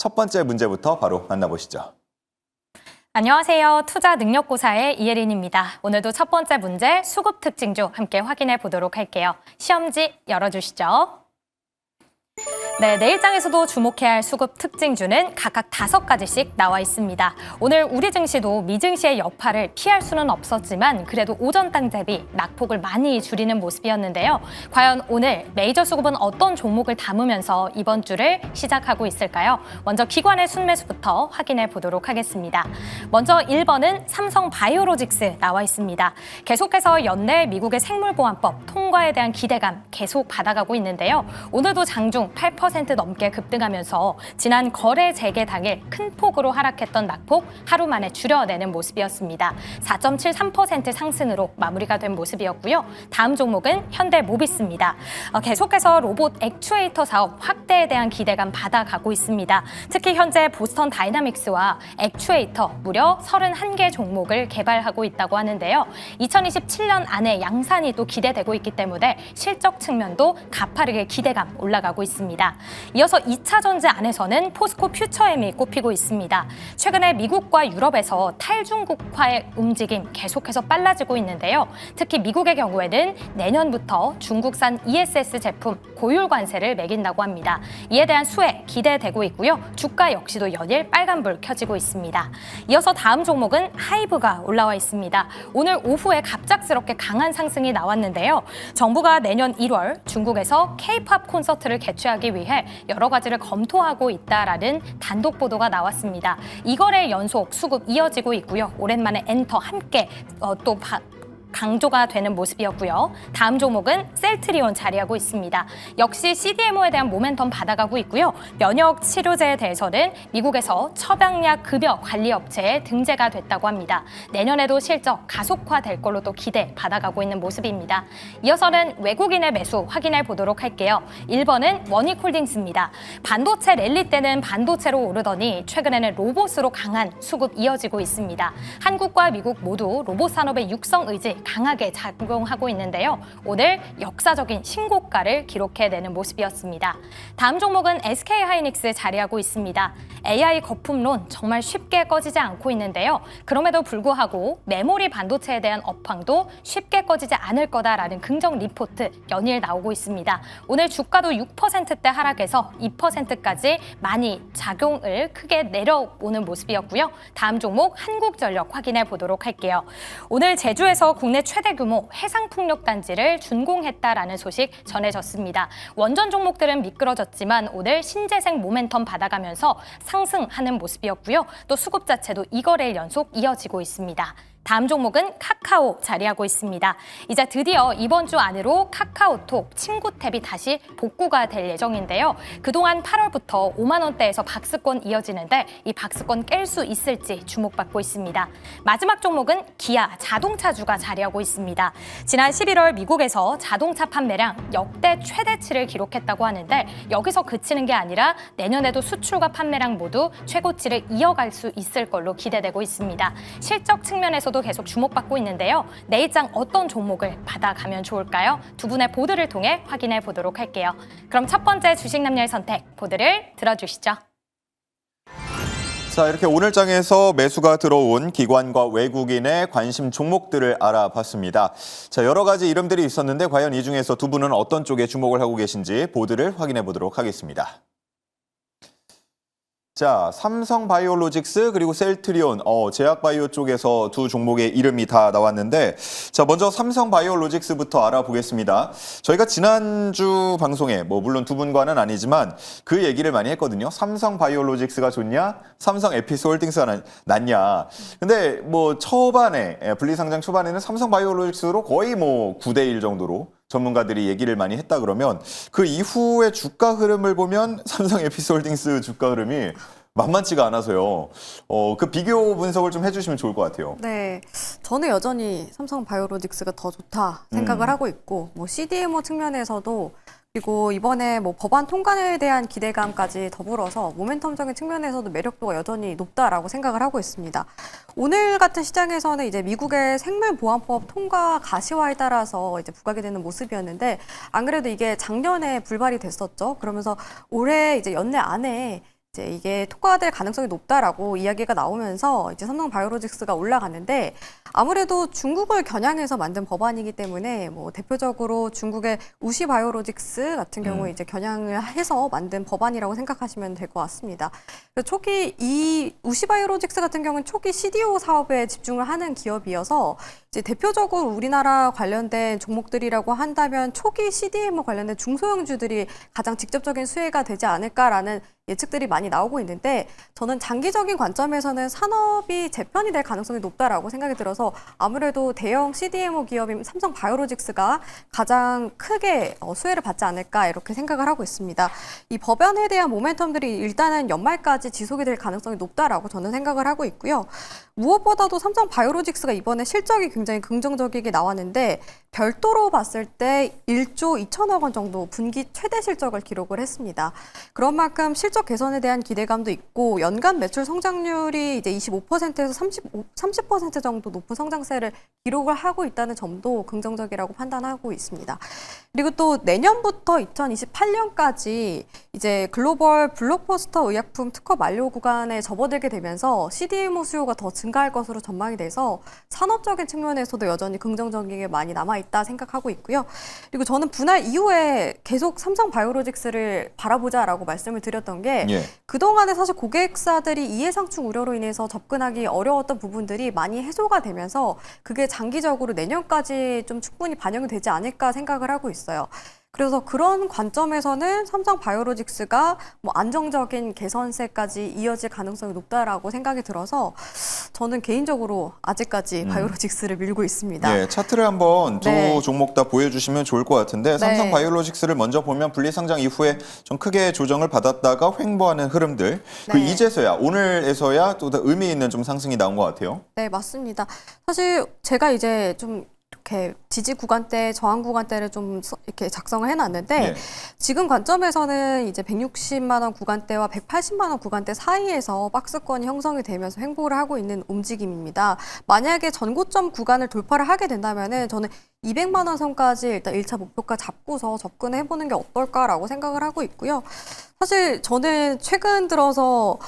첫 번째 문제부터 바로 만나보시죠. 안녕하세요. 투자 능력고사의 이예린입니다. 오늘도 첫 번째 문제 수급 특징주 함께 확인해 보도록 할게요. 시험지 열어주시죠. 네, 내일장에서도 주목해야 할 수급 특징주는 각각 5가지씩 나와 있습니다. 오늘 우리 증시도 미증시의 여파를 피할 수는 없었지만 그래도 오전장 대비 낙폭을 많이 줄이는 모습이었는데요. 과연 오늘 메이저 수급은 어떤 종목을 담으면서 이번 주를 시작하고 있을까요? 먼저 기관의 순매수부터 확인해 보도록 하겠습니다. 먼저 1번은 삼성바이오로직스 나와 있습니다. 계속해서 연내 미국의 생물보안법 통과에 대한 기대감 계속 받아가고 있는데요. 오늘도 장중 8% 넘게 급등하면서 지난 거래 재개 당일 큰 폭으로 하락했던 낙폭 하루 만에 줄여내는 모습이었습니다. 4.73% 상승으로 마무리가 된 모습이었고요. 다음 종목은 현대모비스입니다. 계속해서 로봇 액추에이터 사업 확대에 대한 기대감 받아가고 있습니다. 특히 현재 보스턴 다이나믹스와 액추에이터 무려 31개 종목을 개발하고 있다고 하는데요. 2027년 안에 양산이 또 기대되고 있기 때문에 실적 측면도 가파르게 기대감 올라가고 있습니다. 이어서 2차 전지 안에서는 포스코 퓨처엠이 꼽히고 있습니다. 최근에 미국과 유럽에서 탈중국화의 움직임 계속해서 빨라지고 있는데요. 특히 미국의 경우에는 내년부터 중국산 ESS 제품 고율 관세를 매긴다고 합니다. 이에 대한 수혜 기대되고 있고요. 주가 역시도 연일 빨간불 켜지고 있습니다. 이어서 다음 종목은 하이브가 올라와 있습니다. 오늘 오후에 갑작스럽게 강한 상승이 나왔는데요. 정부가 내년 1월 중국에서 K-팝 콘서트를 개최하기 위해 여러 가지를 검토하고 있다라는 단독 보도가 나왔습니다. 이거래 연속 수급 이어지고 있고요. 오랜만에 엔터 함께 강조가 되는 모습이었고요. 다음 종목은 셀트리온 자리하고 있습니다. 역시 CDMO에 대한 모멘텀 받아가고 있고요. 면역 치료제에 대해서는 미국에서 처방약 급여 관리 업체에 등재가 됐다고 합니다. 내년에도 실적 가속화될 걸로 또 기대 받아가고 있는 모습입니다. 이어서는 외국인의 매수 확인해 보도록 할게요. 1번은 원익홀딩스입니다. 반도체 랠리 때는 반도체로 오르더니 최근에는 로봇으로 강한 수급 이어지고 있습니다. 한국과 미국 모두 로봇 산업의 육성 의지 강하게 작용하고 있는데요. 오늘 역사적인 신고가를 기록해내는 모습이었습니다. 다음 종목은 SK하이닉스 자리하고 있습니다. AI 거품론 정말 쉽게 꺼지지 않고 있는데요. 그럼에도 불구하고 메모리 반도체에 대한 업황도 쉽게 꺼지지 않을 거다라는 긍정 리포트 연일 나오고 있습니다. 오늘 주가도 6%대 하락해서 2%까지 많이 작용을 크게 내려오는 모습이었고요. 다음 종목 한국전력 확인해 보도록 할게요. 오늘 제주에서 국내 최대 규모 해상풍력단지를 준공했다라는 소식 전해졌습니다. 원전 종목들은 미끄러졌지만 오늘 신재생 모멘텀 받아가면서 상승하는 모습이었고요. 또 수급 자체도 2거래일 연속 이어지고 있습니다. 다음 종목은 카카오 자리하고 있습니다. 이제 드디어 이번 주 안으로 카카오톡 친구 탭이 다시 복구가 될 예정인데요. 그동안 8월부터 5만 원대에서 박스권 이어지는데 이 박스권 깰 수 있을지 주목받고 있습니다. 마지막 종목은 기아 자동차주가 자리하고 있습니다. 지난 11월 미국에서 자동차 판매량 역대 최대치를 기록했다고 하는데 여기서 그치는 게 아니라 내년에도 수출과 판매량 모두 최고치를 이어갈 수 있을 걸로 기대되고 있습니다. 실적 측면에서도 계속 주목받고 있는데요. 내일장 어떤 종목을 받아가면 좋을까요? 두 분의 보드를 통해 확인해 보도록 할게요. 그럼 첫 번째 주식 남녀의 선택 보드를 들어주시죠. 자, 이렇게 오늘 장에서 매수가 들어온 기관과 외국인의 관심 종목들을 알아봤습니다. 자, 여러 가지 이름들이 있었는데 과연 이 중에서 두 분은 어떤 쪽에 주목을 하고 계신지 보드를 확인해 보도록 하겠습니다. 자, 삼성바이오로직스 그리고 셀트리온, 제약바이오 쪽에서 두 종목의 이름이 다 나왔는데 자, 먼저 삼성바이오로직스부터 알아보겠습니다. 저희가 지난주 방송에 물론 두 분과는 아니지만 그 얘기를 많이 했거든요. 삼성바이오로직스가 좋냐? 삼성에피스홀딩스가 낫냐? 근데 초반에 분리상장 초반에는 삼성바이오로직스로 거의 9대1 정도로 전문가들이 얘기를 많이 했다 그러면 그 이후의 주가 흐름을 보면 삼성에피스홀딩스 주가 흐름이 만만치가 않아서요. 그 비교 분석을 좀 해주시면 좋을 것 같아요. 네, 저는 여전히 삼성바이오로직스가 더 좋다 생각을 하고 있고 CDMO 측면에서도 그리고 이번에 법안 통과에 대한 기대감까지 더불어서 모멘텀적인 측면에서도 매력도가 여전히 높다라고 생각을 하고 있습니다. 오늘 같은 시장에서는 이제 미국의 생물보안법 통과 가시화에 따라서 이제 부각이 되는 모습이었는데 안 그래도 이게 작년에 불발이 됐었죠. 그러면서 올해 이제 연내 안에 이제 이게 통과될 가능성이 높다라고 이야기가 나오면서 이제 삼성바이오로직스가 올라갔는데 아무래도 중국을 겨냥해서 만든 법안이기 때문에 뭐 대표적으로 중국의 우시바이오로직스 같은 경우에 이제 겨냥을 해서 만든 법안이라고 생각하시면 될 것 같습니다. 초기 이 우시바이오로직스 같은 경우는 초기 CDO 사업에 집중을 하는 기업이어서 이제 대표적으로 우리나라 관련된 종목들이라고 한다면 초기 CDMO 관련된 중소형주들이 가장 직접적인 수혜가 되지 않을까라는 예측들이 많이 나오고 있는데 저는 장기적인 관점에서는 산업이 재편이 될 가능성이 높다라고 생각이 들어서 아무래도 대형 CDMO 기업인 삼성바이오로직스가 가장 크게 수혜를 받지 않을까 이렇게 생각을 하고 있습니다. 이 법안에 대한 모멘텀들이 일단은 연말까지 지속이 될 가능성이 높다라고 저는 생각을 하고 있고요. 무엇보다도 삼성바이오로직스가 이번에 실적이 굉장히 긍정적이게 나왔는데 별도로 봤을 때 1조 2천억 원 정도 분기 최대 실적을 기록을 했습니다. 그런 만큼 실적 개선에 대한 기대감도 있고 연간 매출 성장률이 이제 25%에서 30% 정도 높은 성장세를 기록을 하고 있다는 점도 긍정적이라고 판단하고 있습니다. 그리고 또 내년부터 2028년까지 이제 글로벌 블록버스터 의약품 특허 만료 구간에 접어들게 되면서 CDMO 수요가 더 증가할 것으로 전망이 돼서 산업적인 측면에서도 여전히 긍정적이게 많이 남아있다 생각하고 있고요. 그리고 저는 분할 이후에 계속 삼성바이오로직스를 바라보자라고 말씀을 드렸던 게 그동안에 사실 고객사들이 이해상충 우려로 인해서 접근하기 어려웠던 부분들이 많이 해소가 되면서 그게 장기적으로 내년까지 좀 충분히 반영이 되지 않을까 생각을 하고 있어요. 그래서 그런 관점에서는 삼성바이오로직스가 뭐 안정적인 개선세까지 이어질 가능성이 높다라고 생각이 들어서 저는 개인적으로 아직까지 바이오로직스를 밀고 있습니다. 네, 차트를 한번 두 종목 다 보여주시면 좋을 것 같은데 삼성바이오로직스를 먼저 보면 분리상장 이후에 좀 크게 조정을 받았다가 횡보하는 흐름들 그 이제서야 오늘에서야 또 더 의미 있는 좀 상승이 나온 것 같아요. 네, 맞습니다. 사실 제가 이제 좀 이렇게 지지 구간대, 저항 구간대를 좀 이렇게 작성을 해놨는데 지금 관점에서는 이제 160만 원 구간대와 180만 원 구간대 사이에서 박스권이 형성이 되면서 횡보를 하고 있는 움직임입니다. 만약에 전고점 구간을 돌파를 하게 된다면은 저는 200만 원 선까지 일단 1차 목표가 잡고서 접근해보는 게 어떨까라고 생각을 하고 있고요. 사실 저는 최근 들어서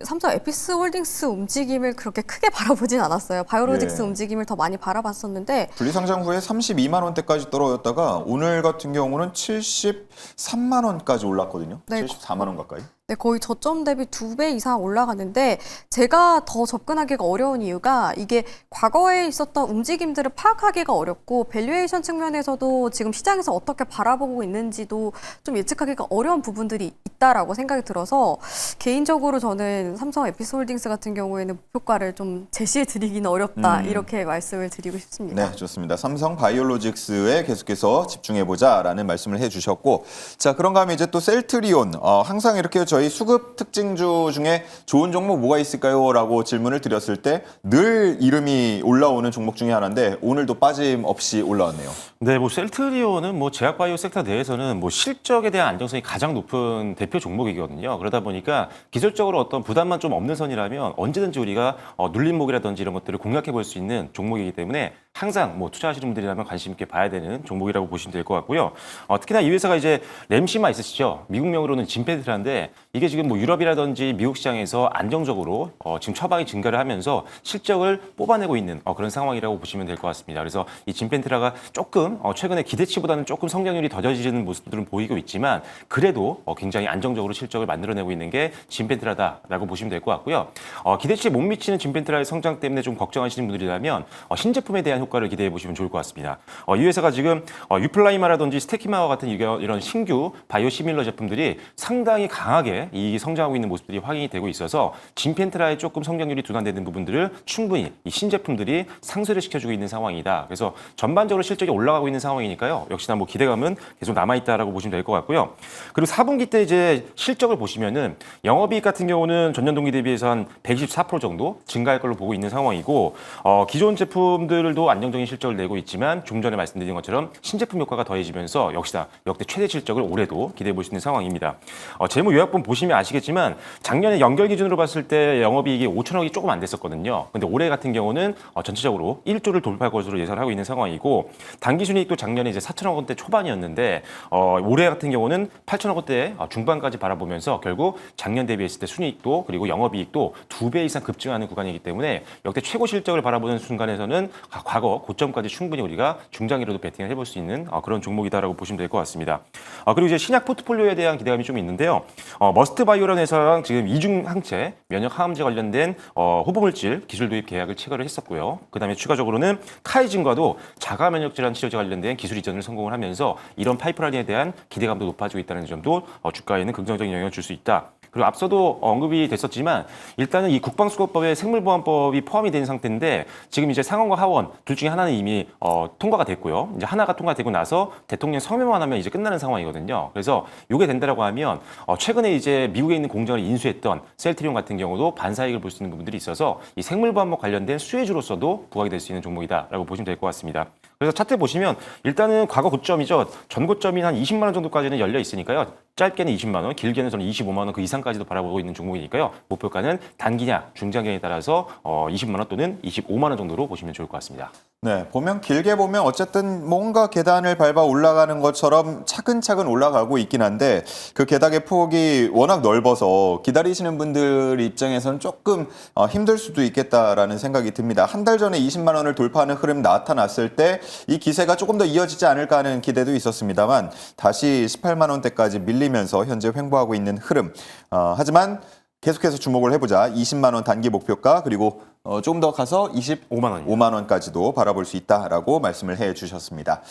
삼성 에피스홀딩스 움직임을 그렇게 크게 바라보진 않았어요. 바이오로직스 움직임을 더 많이 바라봤었는데 분리상장 후에 32만 원대까지 떨어졌다가 오늘 같은 경우는 73만 원까지 올랐거든요. 74만 원 가까이. 네, 거의 저점 대비 2배 이상 올라갔는데 제가 더 접근하기가 어려운 이유가 이게 과거에 있었던 움직임들을 파악하기가 어렵고 밸류에이션 측면에서도 지금 시장에서 어떻게 바라보고 있는지도 좀 예측하기가 어려운 부분들이 있다라고 생각이 들어서 개인적으로 저는 삼성 에피스홀딩스 같은 경우에는 목표가를 좀 제시해 드리기는 어렵다 이렇게 말씀을 드리고 싶습니다. 네, 좋습니다. 삼성바이오로직스에 계속해서 집중해보자라는 말씀을 해주셨고 자, 그런가 하면 이제 또 셀트리온 항상 이렇게 저희 수급 특징주 중에 좋은 종목 뭐가 있을까요? 라고 질문을 드렸을 때 늘 이름이 올라오는 종목 중에 하나인데 오늘도 빠짐없이 올라왔네요. 네, 뭐 셀트리온은 뭐 제약바이오 섹터 내에서는 뭐 실적에 대한 안정성이 가장 높은 대표 종목이거든요. 그러다 보니까 기술적으로 어떤 부담만 좀 없는 선이라면 언제든지 우리가 눌림목이라든지 이런 것들을 공략해 볼 수 있는 종목이기 때문에 항상 뭐 투자하시는 분들이라면 관심 있게 봐야 되는 종목이라고 보시면 될 것 같고요. 특히나 이 회사가 이제 램시마 있으시죠? 미국명으로는 진펜트라인데 이게 지금 뭐 유럽이라든지 미국 시장에서 안정적으로 지금 처방이 증가를 하면서 실적을 뽑아내고 있는 그런 상황이라고 보시면 될 것 같습니다. 그래서 이 진펜트라가 조금 최근에 기대치보다는 조금 성장률이 더뎌지는 모습들은 보이고 있지만 그래도 굉장히 안정적으로 실적을 만들어내고 있는 게 진펜트라다라고 보시면 될 것 같고요. 기대치에 못 미치는 진펜트라의 성장 때문에 좀 걱정하시는 분들이라면 신제품에 대한 효과를 기대해 보시면 좋을 것 같습니다. 이 회사가 지금 유플라이마라든지 스테키마와 같은 이런 신규 바이오 시밀러 제품들이 상당히 강하게 이 성장하고 있는 모습들이 확인이 되고 있어서 진펜트라의 조금 성장률이 둔화되는 부분들을 충분히 이 신제품들이 상쇄를 시켜주고 있는 상황이다. 그래서 전반적으로 실적이 올라가고 있는 상황이니까요. 역시나 뭐 기대감은 계속 남아있다라고 보시면 될 것 같고요. 그리고 4분기 때 이제 실적을 보시면은 영업이익 같은 경우는 전년 동기 대비해서 한 124% 정도 증가할 걸로 보고 있는 상황이고 기존 제품들도 안정적인 실적을 내고 있지만 좀 전에 말씀드린 것처럼 신제품 효과가 더해지면서 역시나 역대 최대 실적을 올해도 기대해 볼 수 있는 상황입니다. 재무 요약본 보시면 아시겠지만 작년에 연결 기준으로 봤을 때 영업이익이 5천억이 조금 안 됐었거든요. 근데 올해 같은 경우는 전체적으로 1조를 돌파할 것으로 예상하고 있는 상황이고 당기순이익도 작년에 이제 4천억 원대 초반이었는데 올해 같은 경우는 8천억 원대 중반까지 바라보면서 결국 작년 대비했을 때 순이익도 그리고 영업이익도 2배 이상 급증하는 구간이기 때문에 역대 최고 실적을 바라보는 순간에서는 과거 고점까지 충분히 우리가 중장기로도 베팅을 해볼 수 있는 그런 종목이다라고 보시면 될 것 같습니다. 그리고 이제 신약 포트폴리오에 대한 기대감이 좀 있는데요. 머스트 바이오라는 회사랑 지금 이중 항체, 면역 항암제 관련된 후보물질 기술 도입 계약을 체결을 했었고요. 그다음에 추가적으로는 카이진과도 자가 면역 질환 치료제 관련된 기술 이전을 성공을 하면서 이런 파이프라인에 대한 기대감도 높아지고 있다는 점도 주가에는 긍정적인 영향을 줄 수 있다. 그리고 앞서도 언급이 됐었지만 일단은 이 국방수거법에 생물보안법이 포함이 된 상태인데 지금 이제 상원과 하원 둘 중에 하나는 이미 통과가 됐고요. 이제 하나가 통과되고 나서 대통령 서명만 하면 이제 끝나는 상황이거든요. 그래서 이게 된다라고 하면 최근에 이제 미국에 있는 공장을 인수했던 셀트리온 같은 경우도 반사이익을 볼 수 있는 부분들이 있어서 이 생물보안법 관련된 수혜주로서도 부각이 될 수 있는 종목이다라고 보시면 될 것 같습니다. 그래서 차트 보시면 일단은 과거 고점이죠. 전 고점이 한 20만 원 정도까지는 열려 있으니까요. 짧게는 20만 원, 길게는 저는 25만 원 그 이상까지도 바라보고 있는 종목이니까요. 목표가는 단기냐, 중장기냐에 따라서 20만 원 또는 25만 원 정도로 보시면 좋을 것 같습니다. 네, 길게 보면 어쨌든 뭔가 계단을 밟아 올라가는 것처럼 차근차근 올라가고 있긴 한데 그 계단의 폭이 워낙 넓어서 기다리시는 분들 입장에서는 조금 힘들 수도 있겠다라는 생각이 듭니다. 한 달 전에 20만 원을 돌파하는 흐름 나타났을 때 이 기세가 조금 더 이어지지 않을까 하는 기대도 있었습니다만 다시 18만 원대까지 밀리면서 현재 횡보하고 있는 흐름. 하지만 계속해서 주목을 해보자. 20만 원 단기 목표가 그리고 조금 더 가서 25만 원까지도 바라볼 수 있다라고 말씀을 해주셨습니다.